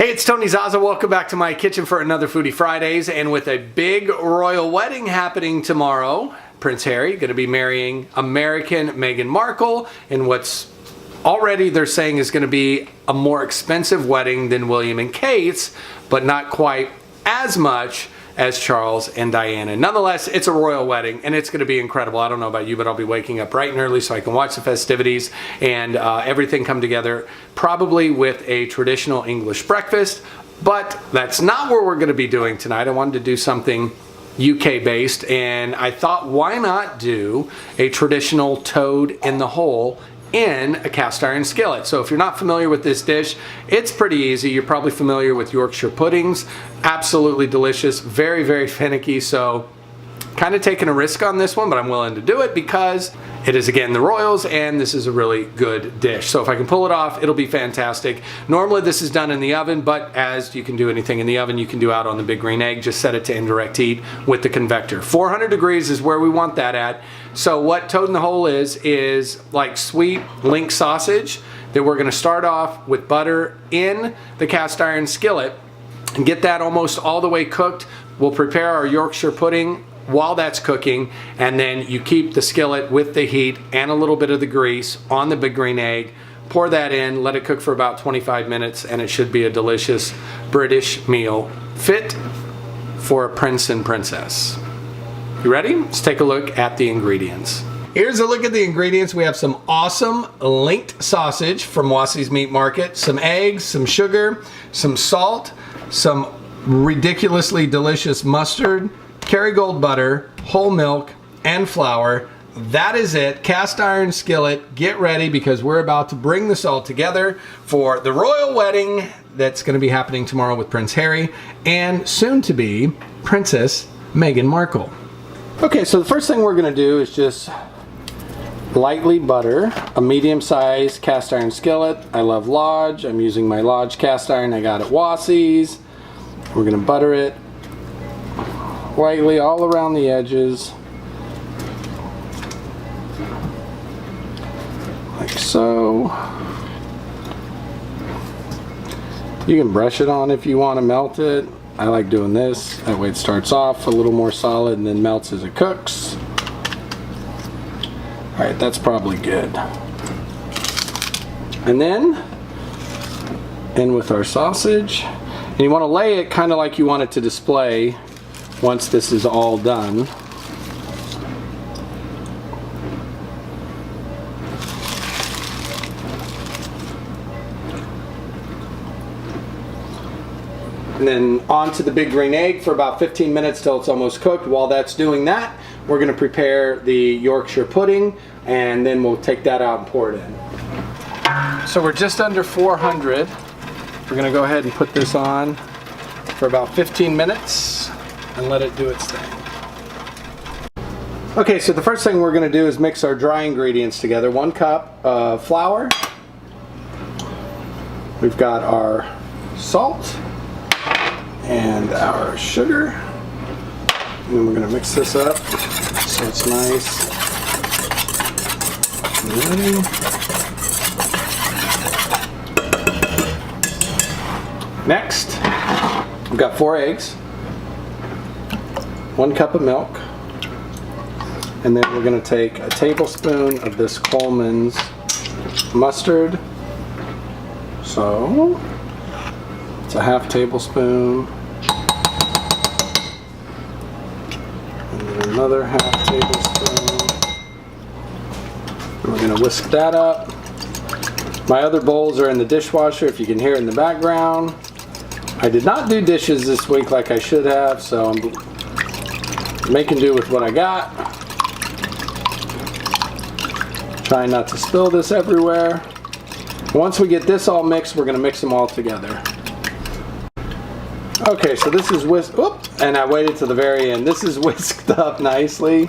Hey, it's Tony Zaza. Welcome back to my kitchen for another Foodie Fridays. And with a big royal wedding happening tomorrow, Prince Harry going to be marrying American Meghan Markle in what's already they're saying is going to be a more expensive wedding than William and Kate's, but not quite as much as Charles and Diana. Nonetheless, it's a royal wedding and it's going to be incredible. I don't know about you, but I'll be waking up bright and early so I can watch the festivities and everything come together, probably with a traditional English breakfast. But that's not what we're going to be doing tonight. I wanted to do something UK based, and I thought, why not do a traditional toad in the hole in a cast iron skillet. So if you're not familiar with this dish, it's pretty easy. You're probably familiar with Yorkshire puddings. Absolutely delicious, very, very finicky. So kind of taking a risk on this one, but I'm willing to do it because it is, again, the Royals, and this is a really good dish. So if I can pull it off, it'll be fantastic. Normally this is done in the oven, but as you can do anything in the oven, you can do out on the big green egg. Just set it to indirect heat with the convector. 400 degrees is where we want that at. So what toad in the hole is like sweet link sausage that we're gonna start off with butter in the cast iron skillet and get that almost all the way cooked. We'll prepare our Yorkshire pudding while that's cooking, and then you keep the skillet with the heat and a little bit of the grease on the big green egg. Pour that in, let it cook for about 25 minutes, and it should be a delicious British meal fit for a prince and princess. You ready? Let's take a look at the ingredients. Here's a look at the ingredients. We have some awesome linked sausage from Wassey's Meat Market, some eggs, some sugar, some salt, some ridiculously delicious mustard, Kerrygold butter, whole milk, and flour. That is it. Cast iron skillet. Get ready because we're about to bring this all together for the royal wedding that's going to be happening tomorrow with Prince Harry and soon to be Princess Meghan Markle. Okay, so the first thing we're going to do is just lightly butter a medium-sized cast iron skillet. I love Lodge. I'm using my Lodge cast iron I got at Wassey's. We're going to butter it lightly all around the edges, like so. You can brush it on if you want to melt it. I like doing this. That way it starts off a little more solid and then melts as it cooks. Alright, that's probably good. And then in with our sausage. And you want to lay it kind of like you want it to display once this is all done. And then onto the big green egg for about 15 minutes till it's almost cooked. While that's doing that, we're going to prepare the Yorkshire pudding, and then we'll take that out and pour it in. So we're just under 400. We're going to go ahead and put this on for about 15 minutes and let it do its thing. Okay, so the first thing we're going to do is mix our dry ingredients together. 1 cup of flour. We've got our salt and our sugar. And then we're going to mix this up so it's nice and ready. Next, we've got 4 eggs, 1 cup of milk, and then we're going to take a tablespoon of this Coleman's mustard. So it's a ½ tablespoon, and then another ½ tablespoon. And we're going to whisk that up. My other bowls are in the dishwasher, if you can hear it in the background. I did not do dishes this week like I should have, so I'm making do with what I got. Trying not to spill this everywhere. Once we get this all mixed, we're going to mix them all together. Okay, so this is whisked, and I waited to the very end. This is whisked up nicely.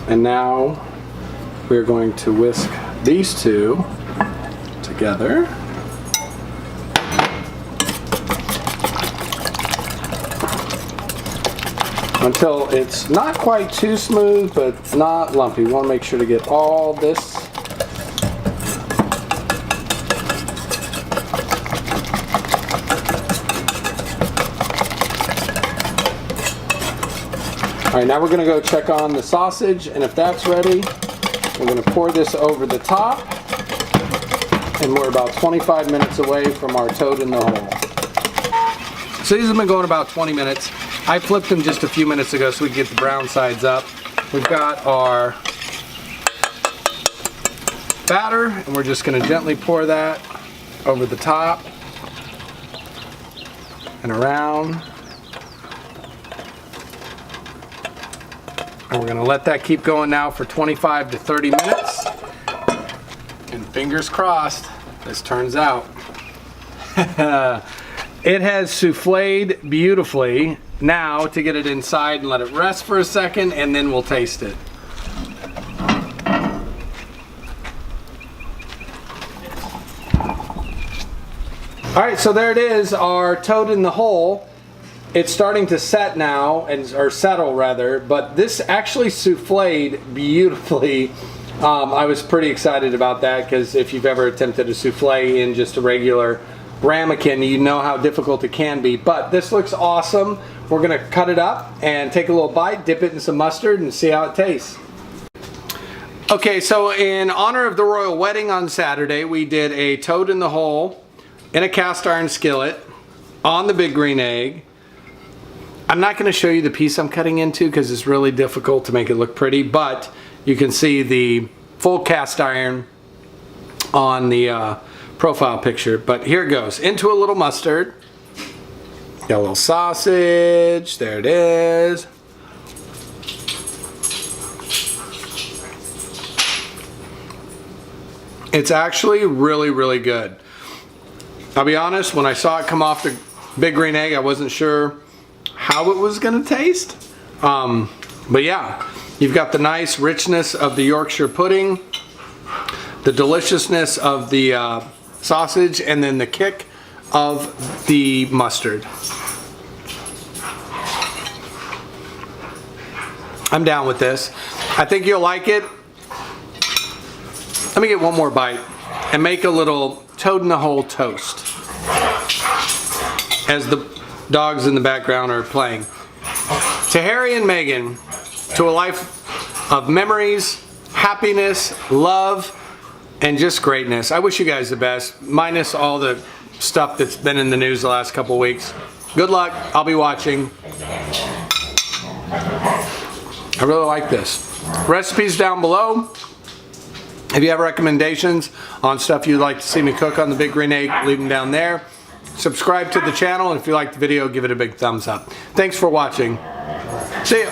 And now we're going to whisk these two together. Until it's not quite too smooth, but not lumpy. We want to make sure to get all this All right, now we're gonna go check on the sausage, and if that's ready, we're gonna pour this over the top, and we're about 25 minutes away from our toad in the hole. So these have been going about 20 minutes. I flipped them just a few minutes ago so we can get the brown sides up. We've got our batter, and we're just gonna gently pour that over the top and around. And we're gonna let that keep going now for 25 to 30 minutes. And fingers crossed, this turns out. It has souffled beautifully. Now to get it inside and let it rest for a second, and then we'll taste it. All right, so there it is, our toad in the hole. It's starting to set now, or settle rather, but this actually souffled beautifully. I was pretty excited about that because if you've ever attempted a souffle in just a regular ramekin, you know how difficult it can be. But this looks awesome. We're gonna cut it up and take a little bite, dip it in some mustard, and see how it tastes. Okay, so in honor of the royal wedding on Saturday, we did a toad in the hole in a cast iron skillet on the big green egg. I'm not gonna show you the piece I'm cutting into because it's really difficult to make it look pretty, but you can see the full cast iron on the profile picture. But here it goes, into a little mustard. Got a little sausage, there it is. It's actually really, really good. I'll be honest, when I saw it come off the big green egg, I wasn't sure how it was gonna taste. But yeah, you've got the nice richness of the Yorkshire pudding, the deliciousness of the sausage, and then the kick of the mustard. I'm down with this. I think you'll like it. Let me get one more bite and make a little toad in the hole toast as the dogs in the background are playing. To Harry and Meghan, to a life of memories, happiness, love, and just greatness. I wish you guys the best, minus all the stuff that's been in the news the last couple weeks. Good luck. I'll be watching. I really like this. Recipes down below. If you have recommendations on stuff you'd like to see me cook on the big green egg, leave them down there. Subscribe to the channel, and if you liked the video, give it a big thumbs up. Thanks for watching. See ya.